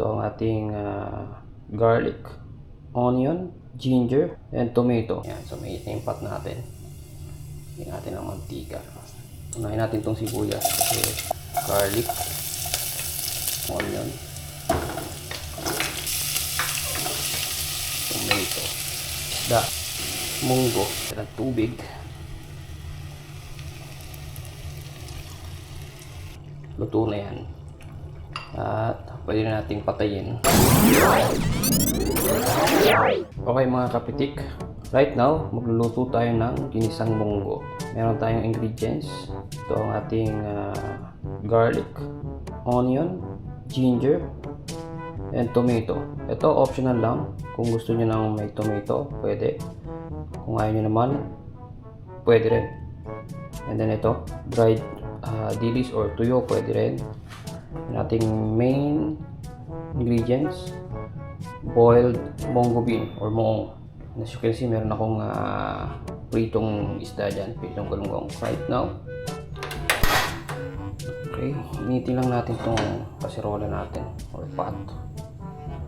Ito ang ating garlic, onion, ginger, and tomato. Yan, so may yung pot natin. Higyan natin ang mantika. Unahin natin itong sibuyas kasi garlic, onion, tomato, isda, munggo, at tubig. Luto na yan. At pwede na nating patayin. Okay mga kapitik, right now magluluto tayo ng ginisang munggo. Meron tayong ingredients. Ito ang ating garlic, onion, ginger, and tomato. Ito optional lang. Kung gusto niyo nang may tomato, pwede. Kung ayaw niyo naman, pwede rin. And then ito, dried dilis or tuyo, pwede rin. Yung ating main ingredients, boiled munggo bean or moong. As you can see, meron akong pritong isda dyan, pritong galunggong right now. Okay, initin lang natin itong kaserola natin or pot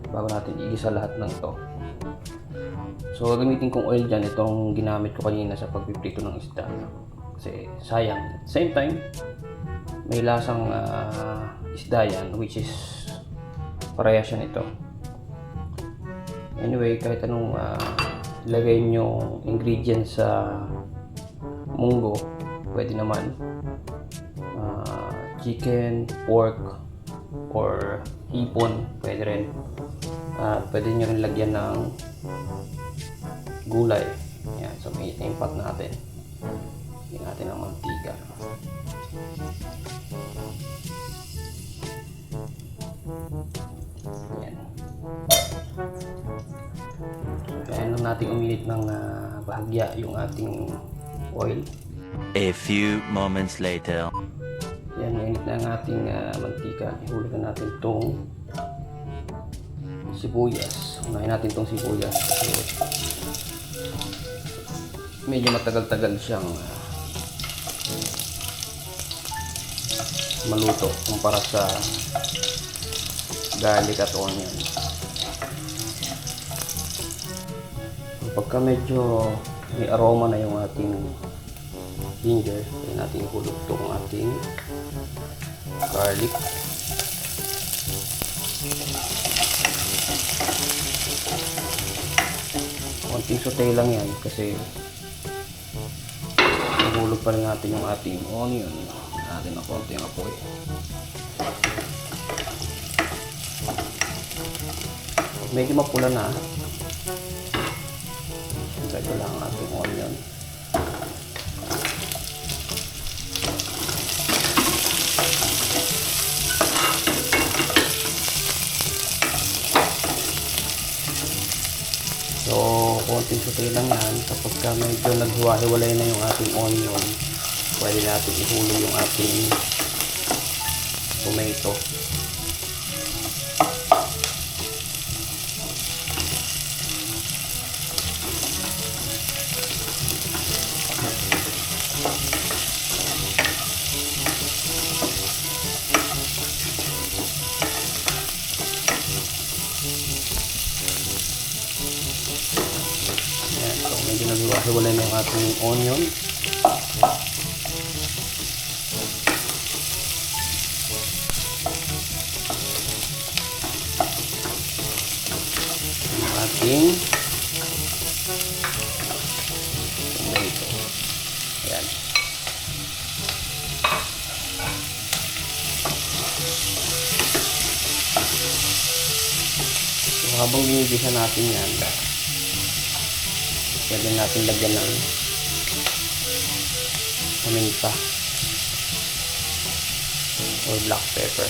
bago natin igisa lahat ng ito. So gagamitin kong oil dyan, itong ginamit ko kanina sa pagpiprito ng isda kasi sayang. Same time, may lasang isda yan, which is parehas siya nito. Anyway, kahit anong ilagay nyo ingredients sa munggo, pwede naman. Chicken, pork, or hipon, pwede rin. Pwede nyo rin lagyan ng gulay. Yan, so may yung pot natin. Higyan natin ang mantika. Yan. Kaya lang natin umilit ng bahagya yung ating oil. A few moments later. Yan, mainit na ang ating mantika. Ihulog na natin itong sibuyas. Unahin natin itong sibuyas kasi medyo matagal-tagal siyang maluto kumpara sa garlic at onion. Pagka medyo may aroma na yung ating ginger, pwede natin ihulog itong ating garlic. Konting saute lang yan kasi ihulog pa rin natin yung ating onion. Natin ng konting apoy. Medyo mapula na. Ito lang ang ating onion. So, konting saute lang yan. Kapag medyo naghiwa-hiwalay na yung ating onion, pwede natin ihulog yung ating tomato. Yan, so medyo naghiwa-hiwalay na yung ating onion. Ating tomato. Ayan. So, habang ginigisa natin yan, pwede natin lagyan ng paminta or black pepper.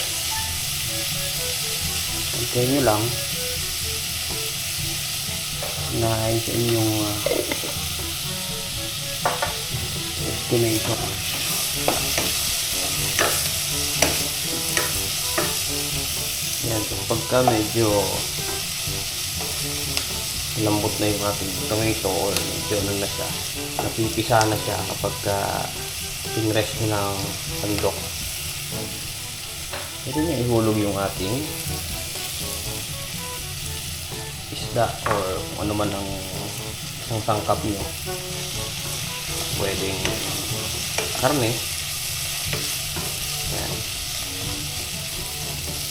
Antayin nyo lang na sa inyong estimation. Yan, so pagka medyo lambot na yung ating tomato or medyo ano na siya, napipisa na siya kapag pinrest nyo ng sandok. Pwede nyo ihulog yung ating isda or kung ano man ang isang tangkap nyo. Pwedeng karne. Yan.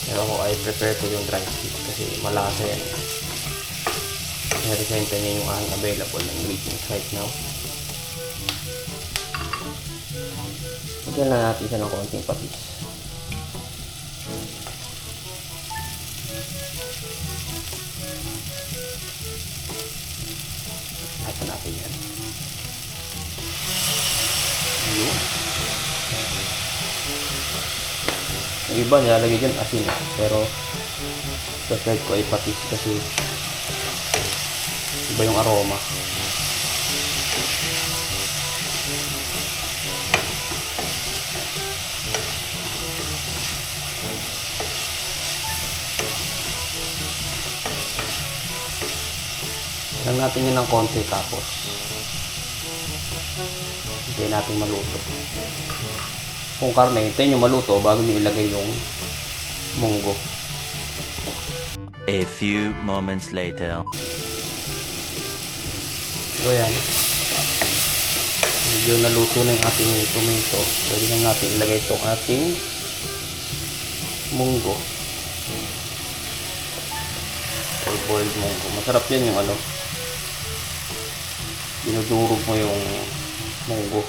Pero ako ay prefer ko yung dry stick kasi malasa yan. Representa niya yung aking available na ingredients right now. Lagyan lang natin siya ng konting patis. Ito natin yan. Ayun. Yung iba nilalagay dyan asin, pero preferred ko ay patis kasi iba yung aroma. Lang natin yun ng konti tapos hindi natin maluto. Kung karne, hintayin nyo maluto bago nyo ilagay yung munggo. A few moments later. So yan. Medyo naluto na yung ating tomato. Pwede na natin ilagay itong ating munggo. Or boiled munggo. Masarap yan yung ano. Dinudurog mo yung munggo.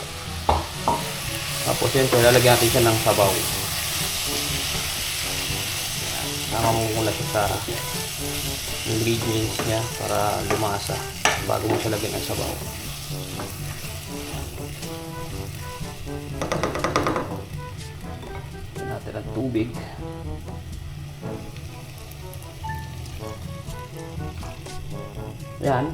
Tapos yun, lalagyan natin siya ng sabaw. Namamungula siya sa ingredients niya para lumasa bago mo siya lagyan ng sabaw. Lagyan natin ang tubig. Yan.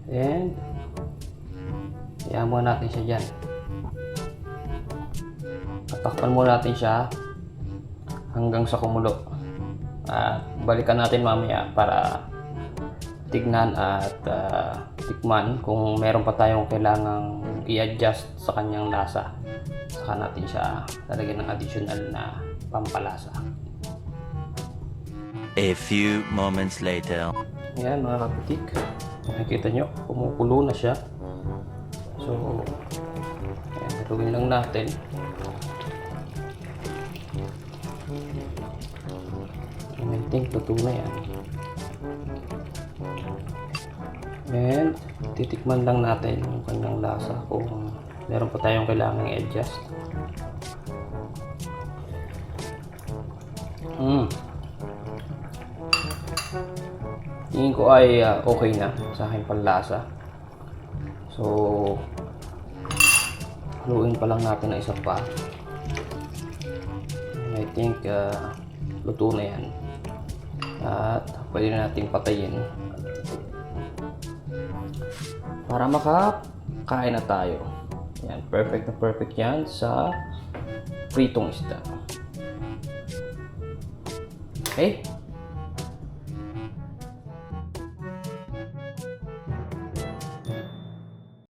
And iyan muna natin siya dyan. Tatakpan muna natin siya hanggang sa kumulo. At balikan natin mamaya para tignan at tikman kung meron pa tayong kailangang i-adjust sa kanyang lasa. Saka natin siya lalagyan ng additional na pampalasa. A few moments later. Ayan mga kapitik, nakikita nyo, kumukulo na siya. So, ayan, haluin lang natin. And I think luto na yan. And titikman lang natin yung kanyang lasa kung meron pa tayong kailangan i-adjust. Tingin ko ay okay na sa aking panlasa. So, haluin pa lang natin na isa pa. And I think luto na yan. At pwede na natin patayin para makakain na tayo. Yan, perfect na perfect yan sa pritong isda. Okay?